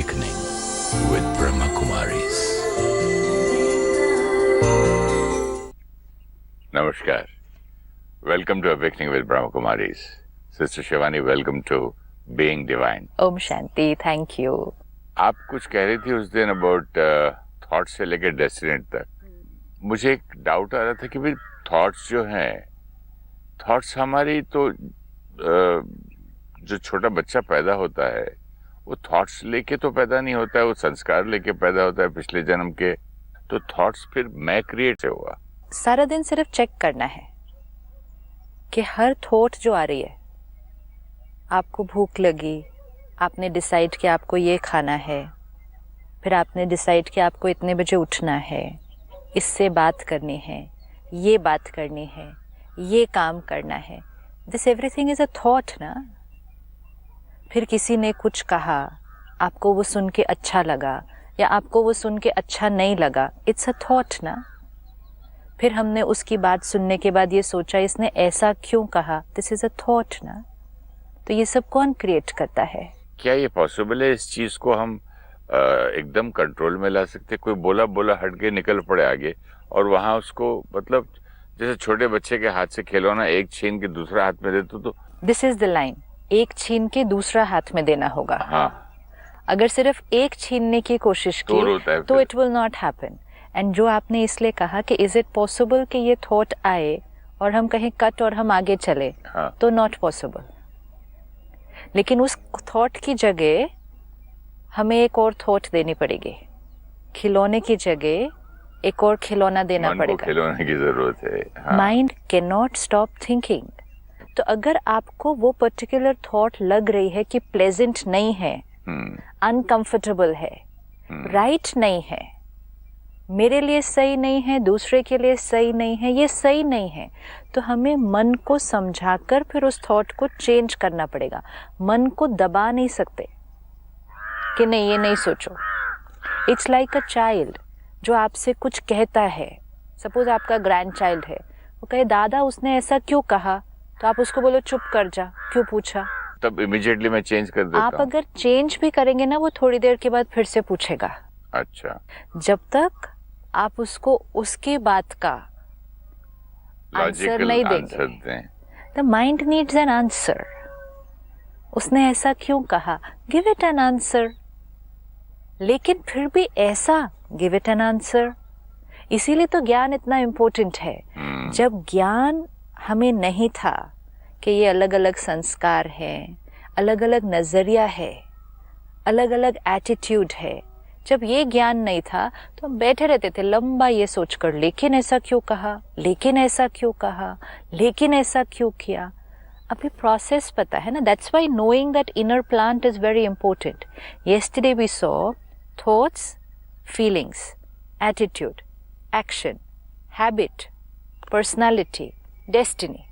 Awakening with Brahma Kumaris. Namaskar. Welcome to Awakening with Brahma Kumaris. Sister Shivani, welcome to Being Divine. Om Shanti, thank you. आप कुछ कह रही थी उस दिन अबाउट थॉट्स से लेकर डेस्टिनेट तक. मुझे एक डाउट आ रहा था कि भाई थॉट्स जो हैं, थॉट्स हमारी तो जो छोटा बच्चा पैदा होता है वो थॉट्स लेके तो पैदा नहीं होता है, वो संस्कार लेके पैदा होता है पिछले जन्म के. तो थॉट्स फिर मैं क्रिएट हुआ. सारा दिन सिर्फ चेक करना है कि हर थॉट जो आ रही है, आपको भूख लगी, आपने डिसाइड किया आपको ये खाना है, फिर आपने डिसाइड किया आपको इतने बजे उठना है, इससे बात करनी है, ये बात करनी है, ये काम करना है. This everything is a thought ना. फिर किसी ने कुछ कहा, आपको वो सुन के अच्छा लगा या आपको वो सुन के अच्छा नहीं लगा, इट्स अ थॉट ना. फिर हमने उसकी बात सुनने के बाद ये सोचा इसने ऐसा क्यों कहा, दिस इज अ थॉट ना. तो ये सब कौन क्रिएट करता है? क्या ये पॉसिबल है इस चीज को हम एकदम कंट्रोल में ला सकते? कोई बोला बोला हट के निकल पड़े आगे और वहां उसको, मतलब जैसे छोटे बच्चे के हाथ से खिलौना एक छीन के दूसरा हाथ में दे तो दिस इज द लाइन. एक छीन के दूसरा हाथ में देना होगा. हाँ. अगर सिर्फ एक छीनने की कोशिश की तो it will not happen. And जो आपने इसलिए कहा कि इज इट पॉसिबल कि ये थॉट आए और हम कहीं कट और हम आगे चले, हाँ. तो नॉट पॉसिबल. लेकिन उस थॉट की जगह हमें एक और थॉट देनी पड़ेगी. खिलौने की जगह एक और खिलौना देना पड़ेगा. खिलौने की जरूरत है. हाँ. Mind can not stop thinking. तो अगर आपको वो पर्टिकुलर थॉट लग रही है कि प्लेजेंट नहीं है, अनकंफर्टेबल है, राइट नहीं है, मेरे लिए सही नहीं है, दूसरे के लिए सही नहीं है, ये सही नहीं है, तो हमें मन को समझाकर फिर उस थॉट को चेंज करना पड़ेगा. मन को दबा नहीं सकते कि नहीं ये नहीं सोचो. इट्स लाइक अ चाइल्ड जो आपसे कुछ कहता है. सपोज आपका ग्रैंड चाइल्ड है, वो कहे दादा उसने ऐसा क्यों कहा, तो आप उसको बोलो चुप कर जा, क्यों पूछा. तब इमीडिएटली मैं चेंज कर देता आप अगर चेंज भी करेंगे ना, वो थोड़ी देर के बाद फिर से पूछेगा. अच्छा. जब तक आप उसको उसके बात का आंसर नहीं देंगे, the mind needs an answer. उसने ऐसा क्यों कहा, गिव इट एन आंसर. लेकिन फिर भी ऐसा, गिव इट एन आंसर. इसीलिए तो ज्ञान इतना इम्पोर्टेंट है. जब ज्ञान हमें नहीं था कि ये अलग अलग संस्कार है, अलग अलग नजरिया है, अलग अलग एटीट्यूड है, जब ये ज्ञान नहीं था तो हम बैठे रहते थे लंबा ये सोचकर, लेकिन ऐसा क्यों कहा, लेकिन ऐसा क्यों कहा, लेकिन ऐसा क्यों किया. अभी प्रोसेस पता है ना. That's why knowing that inner plant is very important. Yesterday we saw thoughts, feelings, attitude, action, habit, personality, destiny.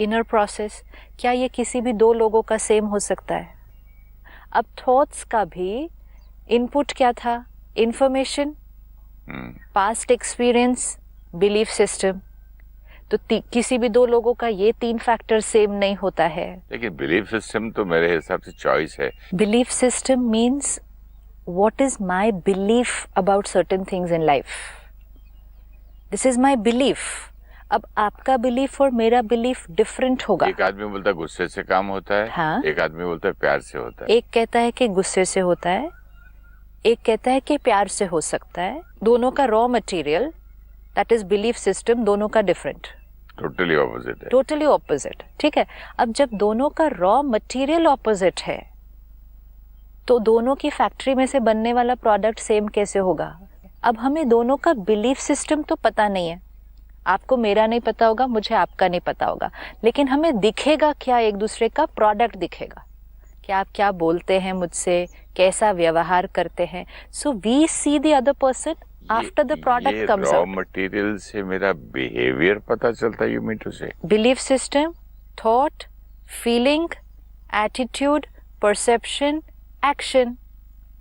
Inner process, क्या ये किसी भी दो लोगों का सेम हो सकता है? अब थॉट्स का भी इनपुट क्या था? Information, past experience, belief system. तो किसी भी दो लोगों का ये तीन फैक्टर सेम नहीं होता है. लेकिन बिलीफ सिस्टम तो मेरे हिसाब से चॉइस है. Belief system means what is my belief about certain things in life. This is my belief. अब आपका बिलीफ और मेरा बिलीफ डिफरेंट होगा. एक आदमी बोलता है गुस्से से काम होता है, हाँ? एक आदमी बोलता है प्यार से होता है. एक कहता है कि गुस्से से होता है, एक कहता है कि प्यार से हो सकता है. दोनों का raw material, that is belief system, दोनों का डिफरेंट, टोटली ऑपोजिट है. Totally opposite. ठीक है. अब जब दोनों का रॉ मटेरियल ऑपोजिट है तो दोनों की फैक्ट्री में से बनने वाला प्रोडक्ट सेम कैसे होगा? अब हमें दोनों का बिलीफ सिस्टम तो पता नहीं है. आपको मेरा नहीं पता होगा, मुझे आपका नहीं पता होगा, लेकिन हमें दिखेगा क्या? एक दूसरे का प्रोडक्ट दिखेगा कि आप क्या बोलते हैं मुझसे, कैसा व्यवहार करते हैं. So we see the other person after the product comes out. Raw material से मेरा बिहेवियर पता चलता है. You mean to say belief system, thought, feeling, attitude, perception, action,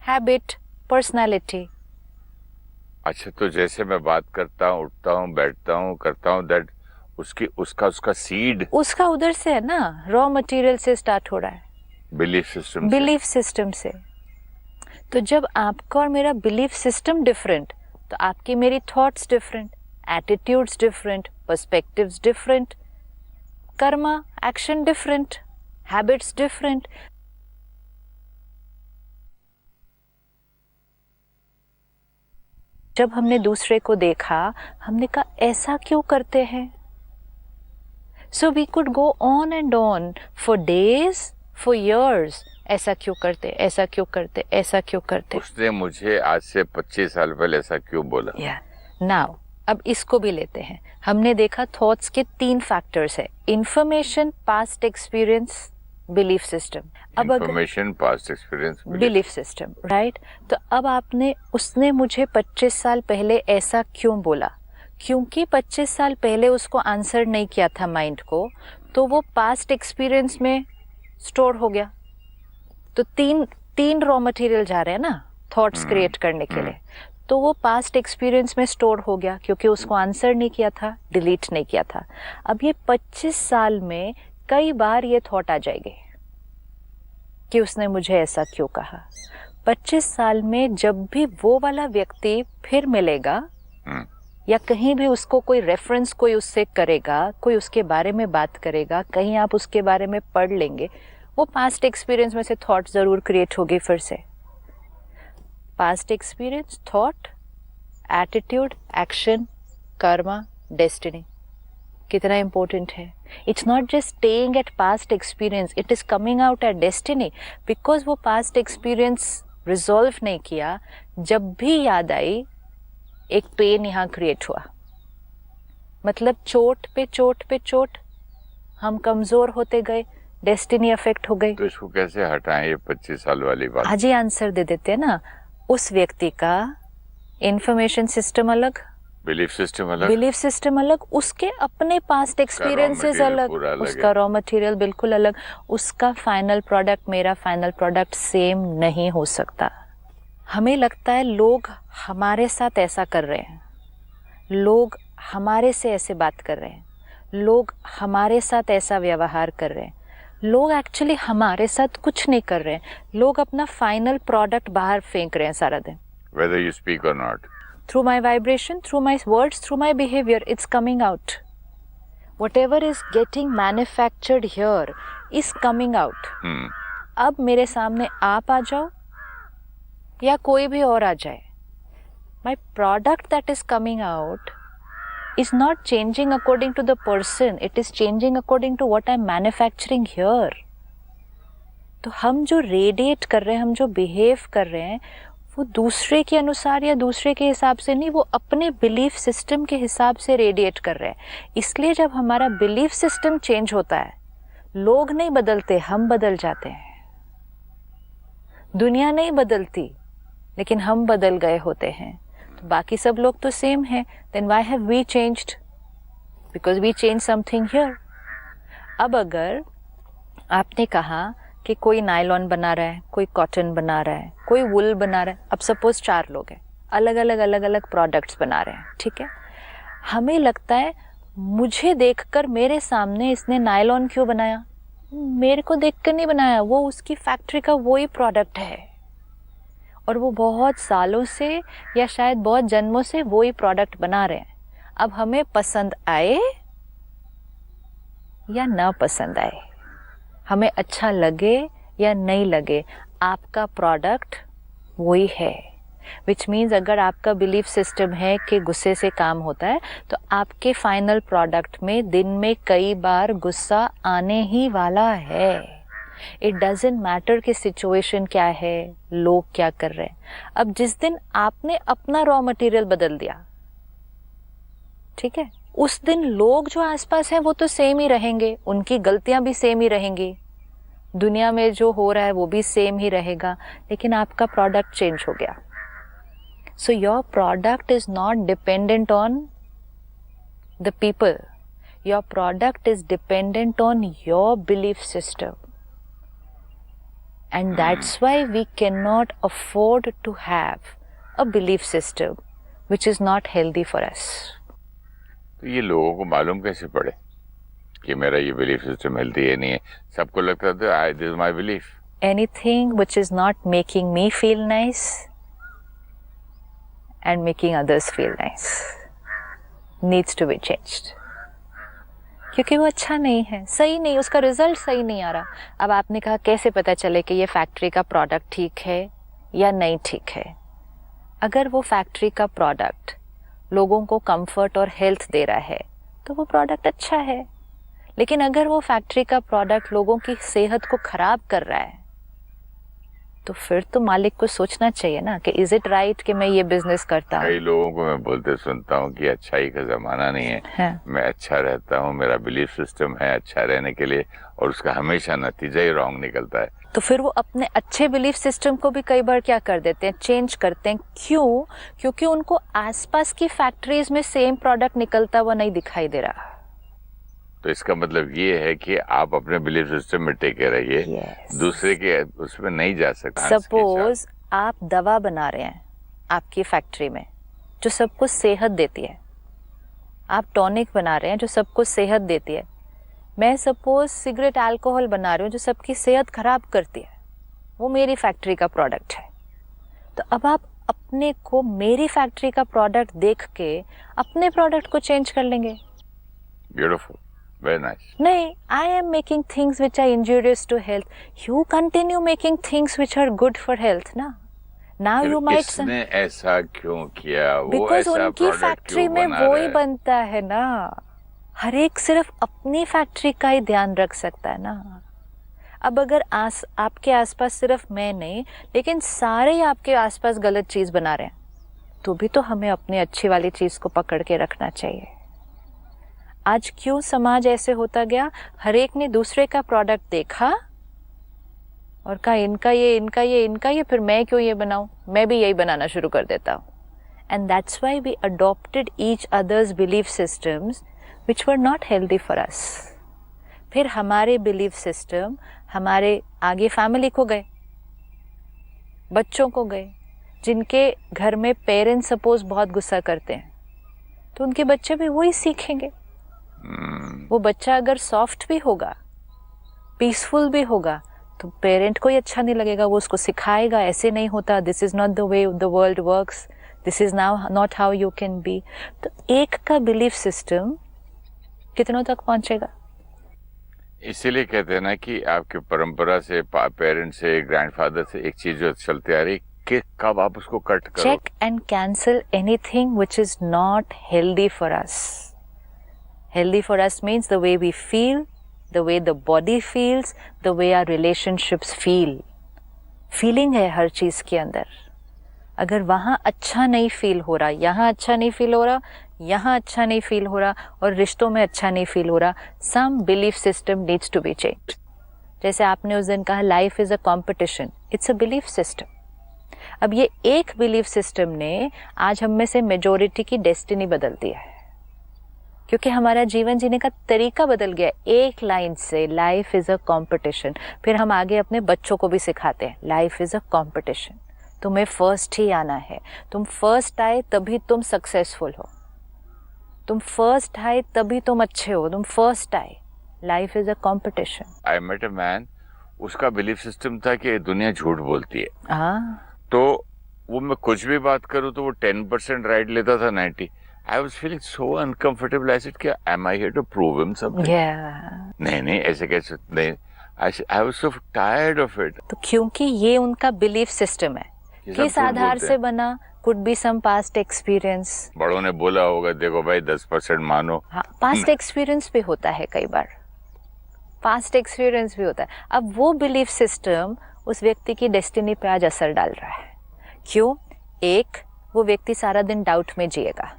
habit, personality. अच्छा, तो जैसे मैं बात करता हूँ, उठता हूँ, बैठता हूँ, करता हूँ, दैट उसका सीड उसका उधर से है ना, रॉ मटेरियल से स्टार्ट हो रहा है. बिलीफ सिस्टम बिलीफ सिस्टम से. तो जब आपका और मेरा बिलीफ सिस्टम डिफरेंट, तो आपकी मेरी thoughts different, attitudes different, perspectives different, Karma action different, habits different. जब हमने दूसरे को देखा, हमने कहा ऐसा क्यों करते हैं? So we could go on and on for days, for years. ऐसा क्यों करते, ऐसा क्यों करते, ऐसा क्यों करते? उसने मुझे आज से 25 साल पहले ऐसा क्यों बोला? नाउ अब इसको भी लेते हैं। हमने देखा थॉट्स के 3 फैक्टर्स है, information, past experience, belief system. अब information, past experience, belief system, right? तो अब उसने मुझे 25 साल पहले ऐसा क्यों बोला? क्योंकि 25 साल पहले उसको आंसर नहीं किया था माइंड को, तो वो पास्ट एक्सपीरियंस में स्टोर हो गया। तो तीन रॉ मटेरियल जा रहे हैं ना थॉट्स क्रिएट करने के लिए, तो वो पास्ट एक्सपीरियंस में स्टोर हो गया क्योंकि उसको आंसर नहीं किया था, डिलीट नहीं किया था। अब ये 25 साल में कई बार ये थॉट आ जाएगी कि उसने मुझे ऐसा क्यों कहा। 25 साल में जब भी वो वाला व्यक्ति फिर मिलेगा या कहीं भी उसको कोई रेफरेंस कोई उससे करेगा, कोई उसके बारे में बात करेगा, कहीं आप उसके बारे में पढ़ लेंगे, वो पास्ट एक्सपीरियंस में से थॉट जरूर क्रिएट होगी फिर से। Past experience, thought, attitude, action, Karma, destiny कितना इंपॉर्टेंट है। It's not just staying at past experience, it is coming out at destiny, because वो पास्ट एक्सपीरियंस रिजॉल्व नहीं किया, जब भी याद आई एक पेन यहाँ क्रिएट हुआ। मतलब चोट पे चोट पे चोट, हम कमजोर होते गए, डेस्टिनी अफेक्ट हो गई। तो इसको कैसे हटाएं, ये 25 साल वाली बात? आज ही आंसर दे देते हैं ना। उस व्यक्ति का इंफॉर्मेशन सिस्टम अलग, बिलीफ सिस्टम अलग, उसके अपने पास्ट एक्सपीरियंसेस अलग, उसका रॉ मटेरियल बिल्कुल अलग, उसका फाइनल प्रोडक्ट, मेरा फाइनल प्रोडक्ट सेम नहीं हो सकता। हमें लगता है लोग हमारे साथ ऐसा कर रहे हैं, लोग हमारे से ऐसे बात कर रहे हैं, लोग हमारे साथ ऐसा व्यवहार कर रहे हैं। लोग एक्चुअली हमारे साथ कुछ नहीं कर रहे हैं, लोग अपना फाइनल प्रोडक्ट बाहर फेंक रहे हैं सारा दिन। Whether you speak or not. Through my vibration, through my words, through my behavior, it's coming out. Whatever is getting manufactured here is coming out. अब मेरे सामने आप आ जाओ या कोई भी और आ जाए, my product that is coming out is not changing according to the person, it is changing according to what I'm manufacturing here. तो हम जो रेडिएट कर रहे हैं, हम जो बिहेव कर रहे हैं, वो दूसरे के अनुसार या दूसरे के हिसाब से नहीं, वो अपने बिलीफ सिस्टम के हिसाब से रेडिएट कर रहे हैं। इसलिए जब हमारा बिलीफ सिस्टम चेंज होता है, लोग नहीं बदलते, हम बदल जाते हैं। दुनिया नहीं बदलती, लेकिन हम बदल गए होते हैं। तो बाकी सब लोग तो सेम हैं, then why have we changed? Because we change something here. अब अगर आपने कहा कि कोई नायलॉन बना रहा है, कोई कॉटन बना रहा है, कोई वुल बना रहा है, अब सपोज 4 लोग हैं, अलग अलग प्रोडक्ट्स बना रहे हैं, ठीक है। हमें लगता है मुझे देखकर मेरे सामने इसने नायलॉन क्यों बनाया? मेरे को देखकर नहीं बनाया, वो उसकी फैक्ट्री का वही प्रोडक्ट है और वो बहुत सालों से या शायद बहुत जन्मों से वही प्रोडक्ट बना रहे हैं। अब हमें पसंद आए या ना पसंद आए, हमें अच्छा लगे या नहीं लगे, आपका प्रोडक्ट वही है। विच मीन्स अगर आपका बिलीफ सिस्टम है कि गुस्से से काम होता है, तो आपके फाइनल प्रोडक्ट में दिन में कई बार गुस्सा आने ही वाला है। इट डजेंट मैटर कि सिचुएशन क्या है, लोग क्या कर रहे हैं। अब जिस दिन आपने अपना रॉ मटेरियल बदल दिया, ठीक है, उस दिन लोग जो आसपास हैं वो तो सेम ही रहेंगे, उनकी गलतियां भी सेम ही रहेंगी, दुनिया में जो हो रहा है वो भी सेम ही रहेगा, लेकिन आपका प्रोडक्ट चेंज हो गया। So your product is not dependent on the people, your product is dependent on your belief system, and that's why we cannot afford to have a belief system which is not healthy for us. तो ये लोगों को मालूम कैसे पड़े कि मेरा ये बिलीफ सिस्टम हेल्दी है नहीं है? सबको लगता था this is my belief. anything which is not making me feel nice and making others feel nice needs to be changed. क्योंकि वो अच्छा नहीं है, सही नहीं, उसका रिजल्ट सही नहीं आ रहा. अब आपने कहा कैसे पता चले कि ये फैक्ट्री का प्रोडक्ट ठीक है या नहीं ठीक है? अगर वो फैक्ट्री का प्रोडक्ट लोगों को कंफर्ट और हेल्थ दे रहा है तो वो प्रोडक्ट अच्छा है. लेकिन अगर वो फैक्ट्री का प्रोडक्ट लोगों की सेहत को खराब कर रहा है तो फिर तो मालिक को सोचना चाहिए ना कि इज इट राइट कि मैं ये बिजनेस करता हूँ. कई लोगों को मैं बोलते सुनता हूँ कि अच्छाई का जमाना नहीं है, मैं अच्छा रहता हूँ, मेरा बिलीफ सिस्टम है अच्छा रहने के लिए, और उसका हमेशा नतीजा ही रॉन्ग निकलता है. तो फिर वो अपने अच्छे बिलीफ सिस्टम को भी कई बार क्या कर देते हैं, चेंज करते हैं. क्यों? क्योंकि उनको आसपास की फैक्ट्रीज में सेम प्रोडक्ट निकलता हुआ नहीं दिखाई दे रहा. तो इसका मतलब ये है कि आप अपने बिलीफ सिस्टम में टेके रहिए. दूसरे के उसमें नहीं जा सकते. सपोज आप दवा बना रहे हैं आपकी फैक्ट्री में जो सबको सेहत देती है, आप टॉनिक बना रहे हैं जो सबको सेहत देती है. मैं सपोज सिगरेट अल्कोहल बना रही हूँ जो सबकी सेहत खराब करती है, वो मेरी फैक्ट्री का प्रोडक्ट है. तो अब आप अपने को मेरी फैक्ट्री का प्रोडक्ट देख के अपने प्रोडक्ट को चेंज कर लेंगे. Beautiful, very nice. नहीं, I am making things which are injurious to health, you continue making things which are good for health ना. Now you might. इसने ऐसा क्यों किया? वो बिकॉज ऐसा उनकी फैक्ट्री में वो ही बनता है ना. हर एक सिर्फ अपनी फैक्ट्री का ही ध्यान रख सकता है ना. अब अगर आपके आसपास सिर्फ मैं नहीं लेकिन सारे ही आपके आसपास गलत चीज बना रहे हैं तो भी तो हमें अपनी अच्छी वाली चीज को पकड़ के रखना चाहिए. आज क्यों समाज ऐसे होता गया? हर एक ने दूसरे का प्रोडक्ट देखा और कहा इनका ये इनका ये इनका ये, फिर मैं क्यों ये बनाऊं, मैं भी यही बनाना शुरू कर देता हूं. And that's why we adopted each other's belief systems which were not healthy for us. फिर हमारे बिलीफ सिस्टम हमारे आगे फैमिली को गए, बच्चों को गए, जिनके घर में पेरेंट्स सपोज बहुत गुस्सा करते हैं तो उनके बच्चे भी वही सीखेंगे. वो बच्चा अगर सॉफ्ट भी होगा, पीसफुल भी होगा तो पेरेंट को ही अच्छा नहीं लगेगा. वो उसको सिखाएगा ऐसे नहीं होता, this is not the way the world works, this is now not how you can be. तो एक का बिलीफ सिस्टम कितनों तक पहुंचेगा? इसीलिए कहते हैं ना कि आपके परंपरा से, पेरेंट्स से, ग्रैंडफादर से एक चीज जो चलती आ रही कि कब आप उसको कट करो. Check and cancel anything which is not healthy for us. Healthy for us means the way we feel, the way the body feels, the way our relationships feel. Feeling है हर चीज के अंदर. अगर वहां अच्छा नहीं फील हो रहा, यहाँ अच्छा नहीं फील हो रहा, यहाँ अच्छा नहीं फील हो रहा और रिश्तों में अच्छा नहीं फील हो रहा, some belief system needs to be changed. जैसे आपने उस दिन कहा life is a competition, it's a belief system. अब ये एक बिलीफ सिस्टम ने आज हम में से मेजोरिटी की डेस्टिनी बदल दी है क्योंकि हमारा जीवन जीने का तरीका बदल गया. एक लाइन से लाइफ इज अ कॉम्पिटिशन, फिर हम आगे अपने बच्चों को भी सिखाते हैं लाइफ इज अ कॉम्पिटिशन, तुम्हें फर्स्ट ही आना है, तुम फर्स्ट आए तभी तुम सक्सेसफुल हो, तुम फर्स्ट आए तभी तुम अच्छे हो, तुम फर्स्ट आए. Life is a competition. I met a man, उसका बिलीफ सिस्टम था कि दुनिया झूठ बोलती है. तो वो मैं कुछ भी बात करूं तो वो 10% राइट लेता था, 90. I was feeling so uncomfortable. I said, क्या am I here to prove him something? नहीं ऐसे कैसे, नहीं. I was so tired of it. तो क्योंकि ये उनका बिलीफ सिस्टम है, किस आधार से बना? Could be some past experience. बड़ों ने बोला होगा देखो भाई 10% मानो. हाँ, past experience भी होता है कई बार, past experience भी होता है. अब वो belief system उस व्यक्ति की डेस्टिनी पे आज असर डाल रहा है. क्यों? एक, वो व्यक्ति सारा दिन डाउट में जिएगा,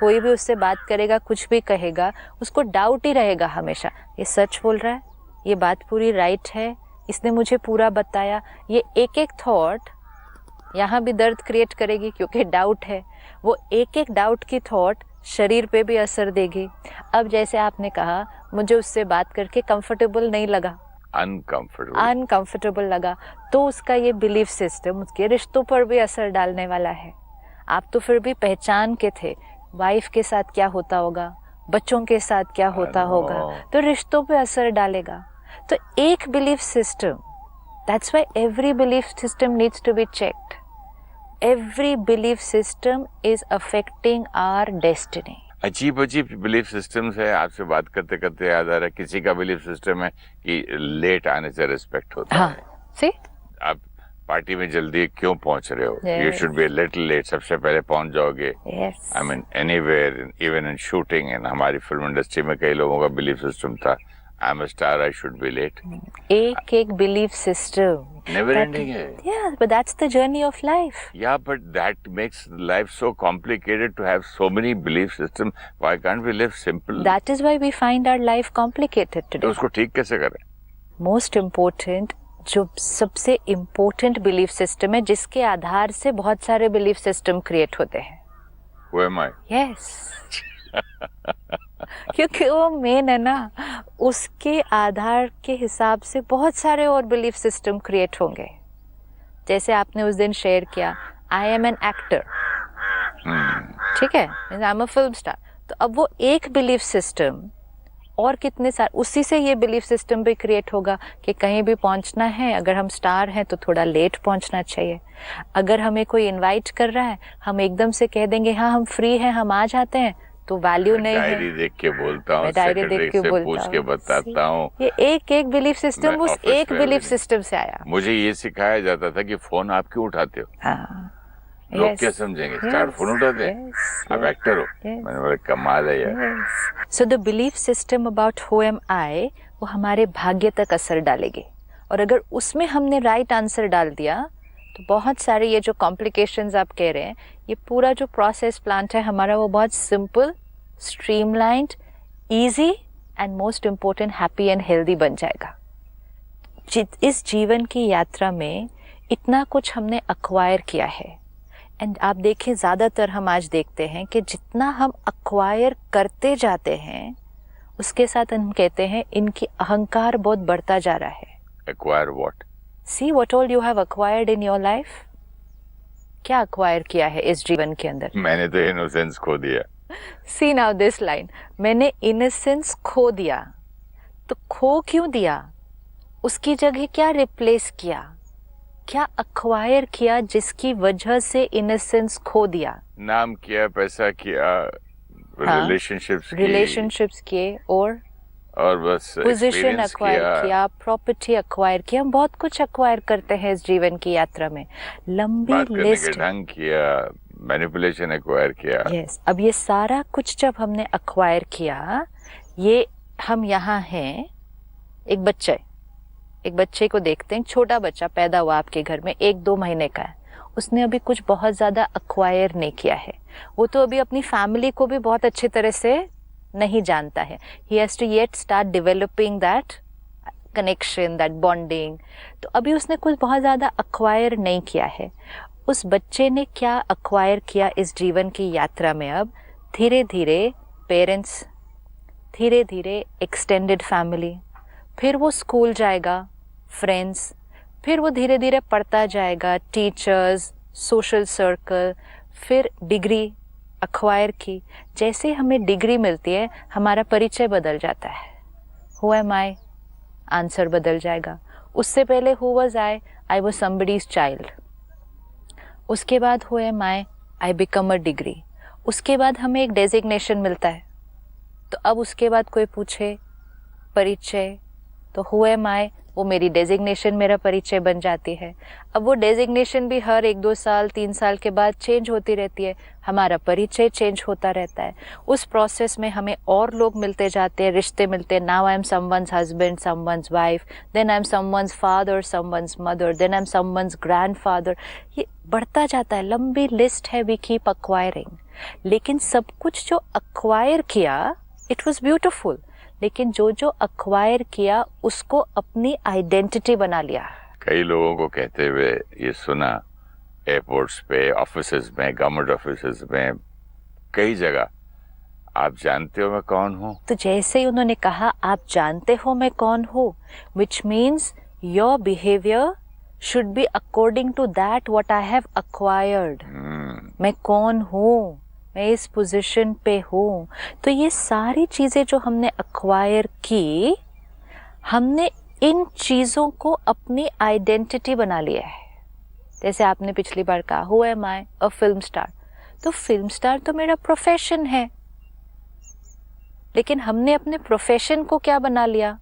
कोई भी उससे बात करेगा, कुछ भी कहेगा, उसको डाउट ही रहेगा हमेशा. ये सच बोल रहा है, ये बात पूरी राइट है, इसने मुझे पूरा बताया. ये एक एक थॉट यहाँ भी दर्द क्रिएट करेगी क्योंकि डाउट है. वो एक एक डाउट की थॉट शरीर पे भी असर देगी. अब जैसे आपने कहा मुझे उससे बात करके कंफर्टेबल नहीं लगा, अनकंफर्टेबल लगा, तो उसका ये बिलीफ सिस्टम उसके रिश्तों पर भी असर डालने वाला है. आप तो फिर भी पहचान के थे वाइफ के साथ क्या होता होगा, बच्चों के साथ क्या होता होगा, तो रिश्तों पे असर डालेगा. तो एक belief system That's why every belief system needs to be checked. Every belief system is affecting our destiny. अजीब अजीब बिलीफ सिस्टम्स है. आपसे बात करते करते याद आ रहा है, किसी का बिलीफ सिस्टम है कि लेट आने से रिस्पेक्ट होता है. See? आप पार्टी में जल्दी क्यों पहुंच रहे हो? Yes. You should be little late. सबसे पहले पहुंच जाओगे. Yes. I mean anywhere, even in shooting. And हमारी फिल्म इंडस्ट्री में कई लोगों का बिलीफ सिस्टम था, I am a star, I should be late. एक बिलीफ सिस्टम. नेवर एंडिंग है. Yeah, but that's the journey of life. Yeah, but that makes life so complicated to have so many belief systems. Why can't we live simple? That is why we find our life complicated तो today. उसको ठीक कैसे करें? Most important, जो सबसे important belief system है, जिसके आधार से बहुत सारे belief system create होते हैं. Who am I? Yes. क्योंकि वो मेन है ना, उसके आधार के हिसाब से बहुत सारे और बिलीफ सिस्टम क्रिएट होंगे. जैसे आपने उस दिन शेयर किया, आई एम एन एक्टर, ठीक है, आई एम अ फिल्म स्टार. तो अब वो एक बिलीफ सिस्टम और कितने सारे, उसी से ये बिलीफ सिस्टम भी क्रिएट होगा कि कहीं भी पहुंचना है, अगर हम स्टार हैं तो थोड़ा लेट पहुंचना चाहिए. अगर हमें कोई इनवाइट कर रहा है, हम एकदम से कह देंगे हाँ हम फ्री हैं, हम आ जाते हैं, तो वैल्यू नहीं है. डायरी देख के बोलता हूँ, डायरी देख के बोलता पूछ के बताता हूँ. ये एक बिलीफ सिस्टम मैं उस ऑफिस एक में बिलीफ भी- सिस्टम से आया. मुझे ये सिखाया जाता था कि फोन आप क्यों उठाते हो? हाँ. लोग Yes. क्या समझेंगे? स्टार फोन उठाते हैं, Yes. आप एक्टर हो. Yes. मैंने बोला कमाल है यार. So the belief system about who am I, वो हमारे भाग्य तक असर डालेगी. और अगर उसमें हमने राइट आंसर डाल दिया तो बहुत सारे ये जो कॉम्प्लिकेशंस आप कह रहे हैं, ये पूरा जो प्रोसेस प्लांट है हमारा, वो बहुत simple, streamlined, easy and most important happy and healthy बन जाएगा. इस जीवन की यात्रा में इतना कुछ हमने अक्वायर किया है. एंड आप देखें, ज़्यादातर हम आज देखते हैं कि जितना हम अक्वायर करते जाते हैं, उसके साथ हम कहते हैं इनकी अहंकार बहुत बढ़ता जा रहा है. Acquire what? See what all you have acquired in your life. क्या अक्वायर किया है इस जीवन के अंदर? मैंने तो इनोसेंस खो दिया. See now this line. मैंने इनोसेंस खो दिया. तो खो क्यों दिया? उसकी जगह क्या रिप्लेस किया? क्या अक्वायर किया जिसकी वजह से इनोसेंस खो दिया? नाम किया, पैसा किया, रिलेशनशिप्स किए और बस पोजीशन experience अक्वायर किया, प्रॉपर्टी अक्वायर किया. हम बहुत कुछ अक्वायर करते हैं इस जीवन की यात्रा में. लंबी बात करने के लिस्ट. ढंग किया, मैनिपुलेशन एक्वायर किया. यस. अब ये सारा कुछ जब हमने अक्वायर किया, ये हम यहाँ हैं, एक बच्चे को देखते हैं, छोटा बच्चा पैदा हुआ आपके घर में, 1-2 महीने का है. उसने अभी कुछ बहुत ज़्यादा अक्वायर नहीं किया है. वो तो अभी अपनी फैमिली को भी बहुत अच्छी तरह से नहीं जानता है. He has to yet start developing that connection, that bonding. तो अभी उसने कुछ बहुत ज़्यादा अक्वायर नहीं किया है. उस बच्चे ने क्या अक्वायर किया इस जीवन की यात्रा में? अब धीरे धीरे पेरेंट्स, धीरे धीरे एक्सटेंडेड फैमिली, फिर वो स्कूल जाएगा, फ्रेंड्स, फिर वो धीरे धीरे पढ़ता जाएगा, टीचर्स, सोशल सर्कल, फिर डिग्री अक्वायर की. जैसे हमें डिग्री मिलती है, हमारा परिचय बदल जाता है. हु एम आई, आंसर बदल जाएगा. उससे पहले who was I was somebody's child. उसके बाद who am I become a degree. उसके बाद हमें एक डेजिग्नेशन मिलता है. तो अब उसके बाद कोई पूछे परिचय, तो हु एम आई, वो मेरी डेजिग्नेशन, मेरा परिचय बन जाती है. अब वो डेजिग्नेशन भी हर 1-2 साल 3 साल के बाद चेंज होती रहती है. हमारा परिचय चेंज होता रहता है. उस प्रोसेस में हमें और लोग मिलते जाते हैं, रिश्ते मिलते हैं. Now I am someone's husband, someone's wife, then I am someone's father, someone's mother, then I am someone's grandfather. ये बढ़ता जाता है, लंबी लिस्ट है. We keep acquiring. लेकिन सब कुछ जो अक्वायर किया, इट वॉज ब्यूटिफुल. लेकिन जो जो अक्वायर किया, उसको अपनी आइडेंटिटी बना लिया. कई लोगों को कहते हुए ये सुना, एयरपोर्ट्स पे, ऑफिसेज में, गवर्नमेंट ऑफिसेज में, कई जगह, आप जानते हो मैं कौन हूँ. तो जैसे ही उन्होंने कहा आप जानते हो मैं कौन हूँ, which means your behaviour should be according to that what I have acquired. मैं कौन हूँ, मैं इस पोजीशन पे हूँ. तो ये सारी चीज़ें जो हमने अक्वायर की, हमने इन चीजों को अपनी आइडेंटिटी बना लिया है। जैसे आपने पिछली बार कहा, who am I? A film star. तो फिल्म स्टार तो मेरा प्रोफेशन है, लेकिन हमने अपने प्रोफेशन को क्या बना लिया?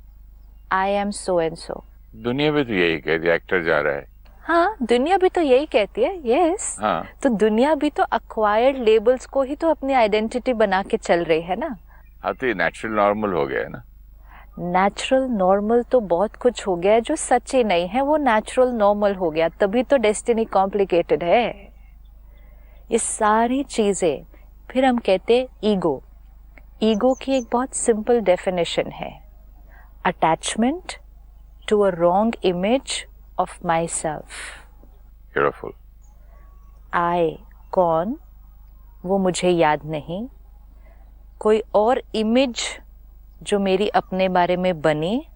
I am so and so. दुनिया भी तो यही कहती है, एक्टर जा रहा है। हाँ, दुनिया भी तो यही कहती है। यस। हाँ, तो दुनिया भी तो अक्वायर्ड लेबल्स को ही तो अपनी आइडेंटिटी बना के चल रही है ना। हाँ, तो ये नेचुरल नॉर्मल हो गया है ना। नेचुरल नॉर्मल तो बहुत कुछ हो गया है जो सच ही नहीं है, वो नेचुरल नॉर्मल हो गया, तभी तो डेस्टिनी कॉम्प्लिकेटेड है। ये सारी चीजें, फिर हम कहते हैं ईगो। ईगो की एक बहुत सिंपल डेफिनेशन है, attachment to a wrong image of my self. Beautiful. I कौन, वो मुझे याद नहीं, कोई और इमेज जो मेरी अपने बारे में बनी,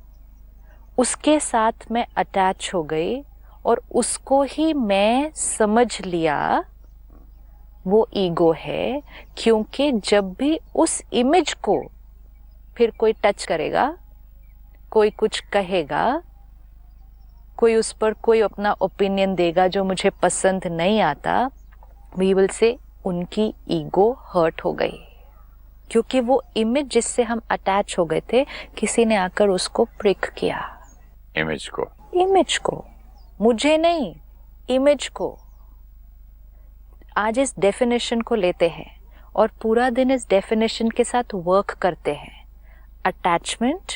उसके साथ मैं अटैच हो गई और उसको ही मैं समझ लिया, वो ईगो है। क्योंकि जब भी उस इमेज को फिर कोई टच करेगा, कोई कुछ कहेगा, कोई उस पर कोई अपना ओपिनियन देगा जो मुझे पसंद नहीं आता, वी विल से उनकी ईगो हर्ट हो गई। क्योंकि वो इमेज जिससे हम अटैच हो गए थे, किसी ने आकर उसको प्रिक किया। इमेज को, मुझे नहीं, इमेज को। आज इस डेफिनेशन को लेते हैं और पूरा दिन इस डेफिनेशन के साथ वर्क करते हैं। Attachment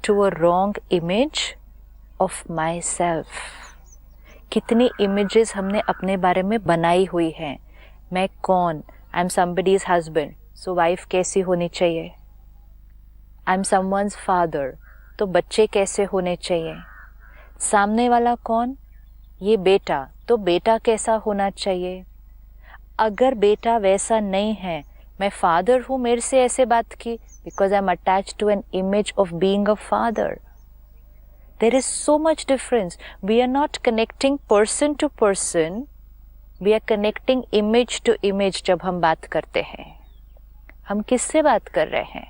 to a wrong image of my self. कितनी इमेजेस हमने अपने बारे में बनाई हुई हैं। मैं कौन? I am somebody's husband, so wife कैसी होनी चाहिए। आई एम समवन्स फादर, तो बच्चे कैसे होने चाहिए। सामने वाला कौन? ये बेटा, तो बेटा कैसा होना चाहिए। अगर बेटा वैसा नहीं है, मैं फादर हूं, मेरे से ऐसे बात की, because I am attached to an image of being a father. There is so much difference. We are not connecting person to person, we are connecting image to image. जब हम बात करते हैं, हम किससे बात कर रहे हैं?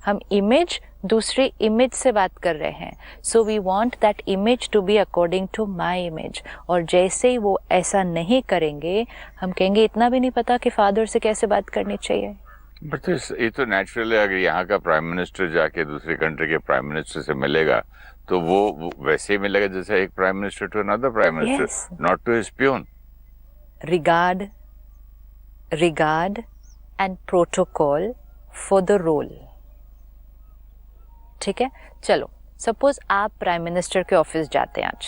हम इमेज, दूसरी इमेज से बात कर रहे हैं। So we want that image to be according to my image. और जैसे ही वो ऐसा नहीं करेंगे, हम कहेंगे इतना भी नहीं पता कि फादर से कैसे बात करनी चाहिए। बट ये तो नेचुरल है। अगर यहाँ का प्राइम मिनिस्टर जाके दूसरी कंट्री के प्राइम मिनिस्टर से मिलेगा, तो वो वैसे ही मिलेगा जैसे एक prime minister to another prime minister, not to his peon. Regard and protocol for the role. ठीक है, चलो सपोज आप प्राइम मिनिस्टर के ऑफिस जाते हैं आज।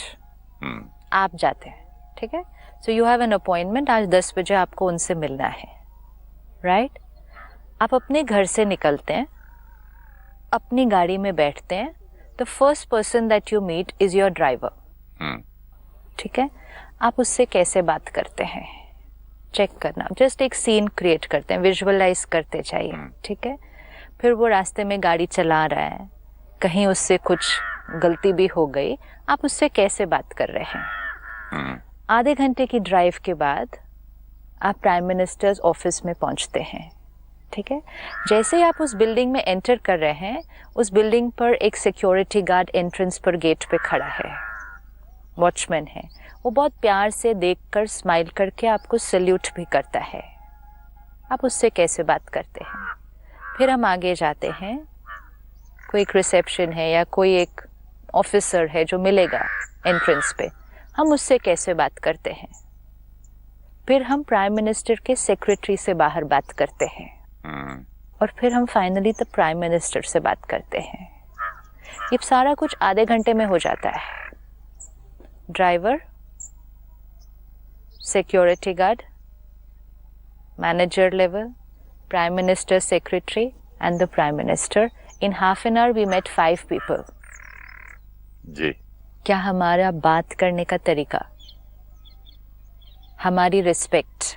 आप जाते हैं, ठीक है। So you have an appointment, आज 10 बजे आपको उनसे मिलना है, राइट। आप अपने घर से निकलते हैं, अपनी गाड़ी में बैठते हैं। The first person that you meet is your driver. ठीक है, आप उससे कैसे बात करते हैं चेक करना। जस्ट एक सीन क्रिएट करते हैं, विजुअलाइज करते जाइए, ठीक है। फिर वो रास्ते में गाड़ी चला रहा है, कहीं उससे कुछ गलती भी हो गई, आप उससे कैसे बात कर रहे हैं। आधे घंटे की ड्राइव के बाद आप प्राइम मिनिस्टर्स ऑफिस में पहुंचते हैं, ठीक है। जैसे ही आप उस बिल्डिंग में एंटर कर रहे हैं, उस बिल्डिंग पर एक सिक्योरिटी गार्ड एंट्रेंस पर गेट पे खड़ा है, वॉचमैन है। वो बहुत प्यार से देखकर स्माइल करके आपको सैल्यूट भी करता है। आप उससे कैसे बात करते हैं। फिर हम आगे जाते हैं, कोई एक रिसेप्शन है या कोई एक ऑफिसर है जो मिलेगा एंट्रेंस पे, हम उससे कैसे बात करते हैं। फिर हम प्राइम मिनिस्टर के सेक्रेटरी से बाहर बात करते हैं, और फिर हम फाइनली द प्राइम मिनिस्टर से बात करते हैं। ये सारा कुछ आधे घंटे में हो जाता है। Driver, security guard, manager level, prime minister secretary and the prime minister. In half an hour we met 5 people. जी। क्या हमारा बात करने का तरीका, हमारी रिस्पेक्ट,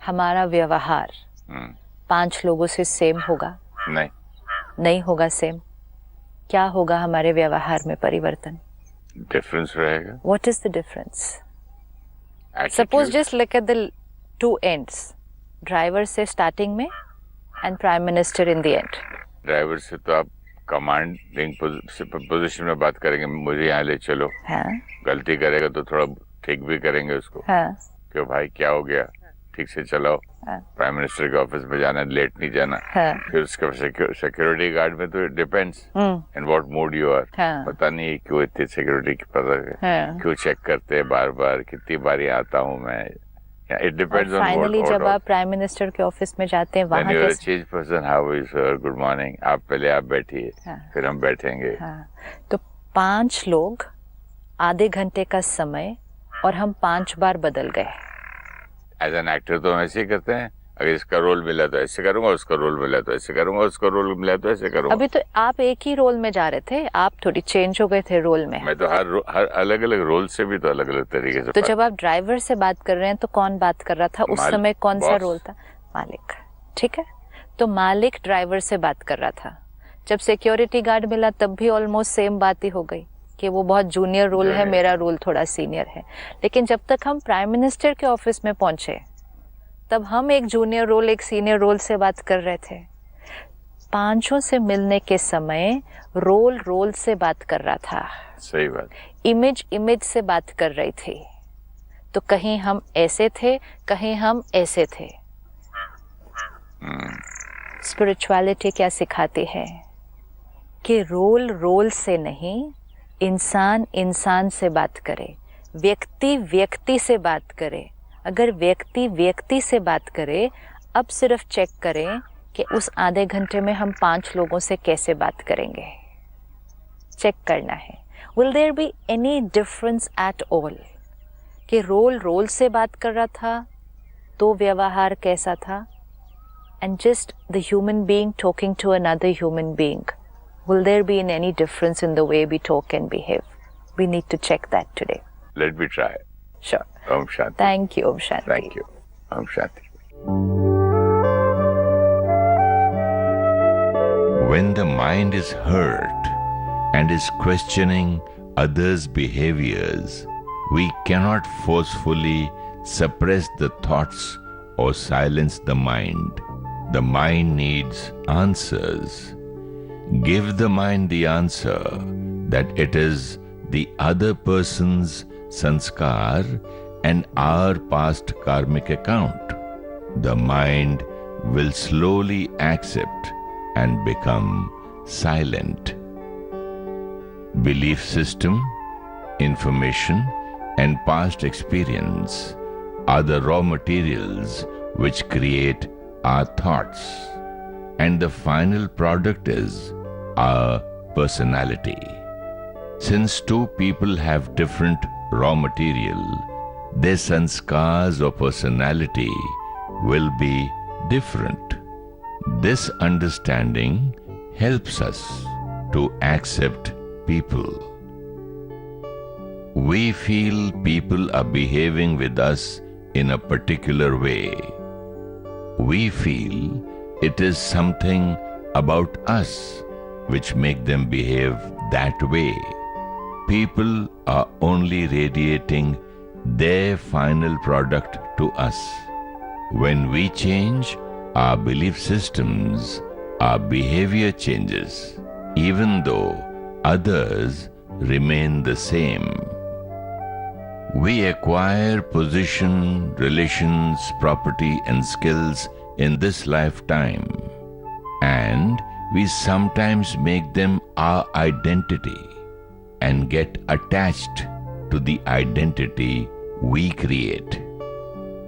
हमारा व्यवहार 5 लोगों से सेम होगा? नहीं होगा सेम। क्या होगा हमारे व्यवहार में परिवर्तन? डिफरेंस रहेगा। What is the difference? Suppose just look at the 2 ends, driver से स्टार्टिंग में and prime minister in the end. Driver से तो आप कमांडिंग पोजीशन में बात करेंगे, मुझे यहाँ ले चलो, हाँ, गलती करेगा तो थोड़ा ठीक भी करेंगे उसको, हाँ, कि भाई क्या हो गया, ठीक से चलाओ, हाँ, प्राइम मिनिस्टर के ऑफिस में जाना, लेट नहीं जाना। हाँ, फिर उसके सिक्योरिटी गार्ड में तो it depends in what mood you are. हाँ, पता नहीं क्यों इतनी सिक्योरिटी की पता है, हाँ। क्यों चेक करते हैं बार बार, कितनी बारी आता हूँ मैं, इट डिपेंड्स ऑन फाइनली जब आप प्राइम मिनिस्टर के ऑफिस में जाते हैं वहाँ कैसे? चीज person, how is sir, good morning, आप पहले आप बैठिए, हाँ, फिर हम बैठेंगे। हाँ, तो 5 लोग, आधे घंटे का समय, और हम 5 बार बदल गए। एज एन एक्टर तो हम ऐसे ही करते हैं, अगर इसका रोल मिला तो ऐसे करूंगा, उसका रोल मिला तो ऐसे करूंगा, उसका रोल मिला तो ऐसे करूंगा। अभी तो आप एक ही रोल में जा रहे थे, आप थोड़ी चेंज हो गए थे रोल में। मैं तो हर अलग अलग रोल से भी तो अलग अलग तरीके से। तो जब आप ड्राइवर से बात कर रहे हैं तो कौन बात कर रहा था उस समय, कौन सा रोल था? मालिक। ठीक है, तो मालिक ड्राइवर से बात कर रहा था। जब सिक्योरिटी गार्ड मिला तब भी ऑलमोस्ट सेम बात ही हो गई कि वो बहुत जूनियर रोल है, मेरा रोल थोड़ा सीनियर है। लेकिन जब तक हम प्राइम मिनिस्टर के ऑफिस में पहुंचे तब हम एक जूनियर रोल, एक सीनियर रोल से बात कर रहे थे। 5 से मिलने के समय रोल से बात कर रहा था। सही बात। इमेज से बात कर रही थी। तो कहीं हम ऐसे थे, कहीं हम ऐसे थे। स्पिरिचुअलिटी क्या सिखाती है कि रोल से नहीं, इंसान से बात करे, व्यक्ति से बात करे। अगर व्यक्ति से बात करे, अब सिर्फ चेक करें कि उस आधे घंटे में हम 5 लोगों से कैसे बात करेंगे। चेक करना है, will there be any difference at all? कि रोल से बात कर रहा था तो व्यवहार कैसा था, and just the human being talking to another human being, will there be any difference in the way we talk and behave? We need to check that today. Let me try. Sure. Om Shanti. Thank you, Om Shanti. Thank you. Om Shanti. When the mind is hurt and is questioning others' behaviors, we cannot forcefully suppress the thoughts or silence the mind. The mind needs answers. Give the mind the answer that it is the other person's sanskar and our past karmic account. The mind will slowly accept and become silent. Belief system, information, and past experience are the raw materials which create our thoughts, and the final product is our personality. Since 2 people have different raw material, their sanskars or personality will be different. This understanding helps us to accept people. We feel people are behaving with us in a particular way. We feel it is something about us which make them behave that way. People are only radiating their final product to us. When we change our belief systems, our behavior changes, even though others remain the same. We acquire position, relations, property, and skills in this lifetime, and we sometimes make them our identity and get attached to the identity we create.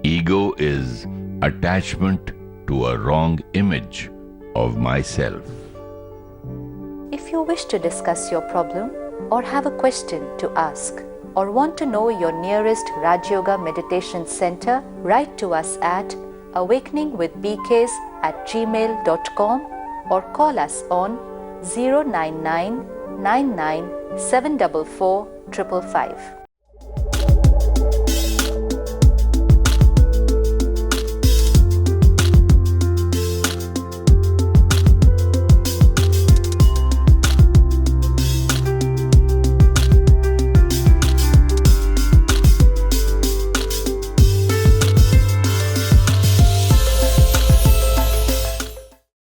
Ego is attachment to a wrong image of myself. If you wish to discuss your problem or have a question to ask or want to know your nearest Raj Yoga Meditation Center, write to us at awakeningwithbks@gmail.com or call us on 099 99 744 555.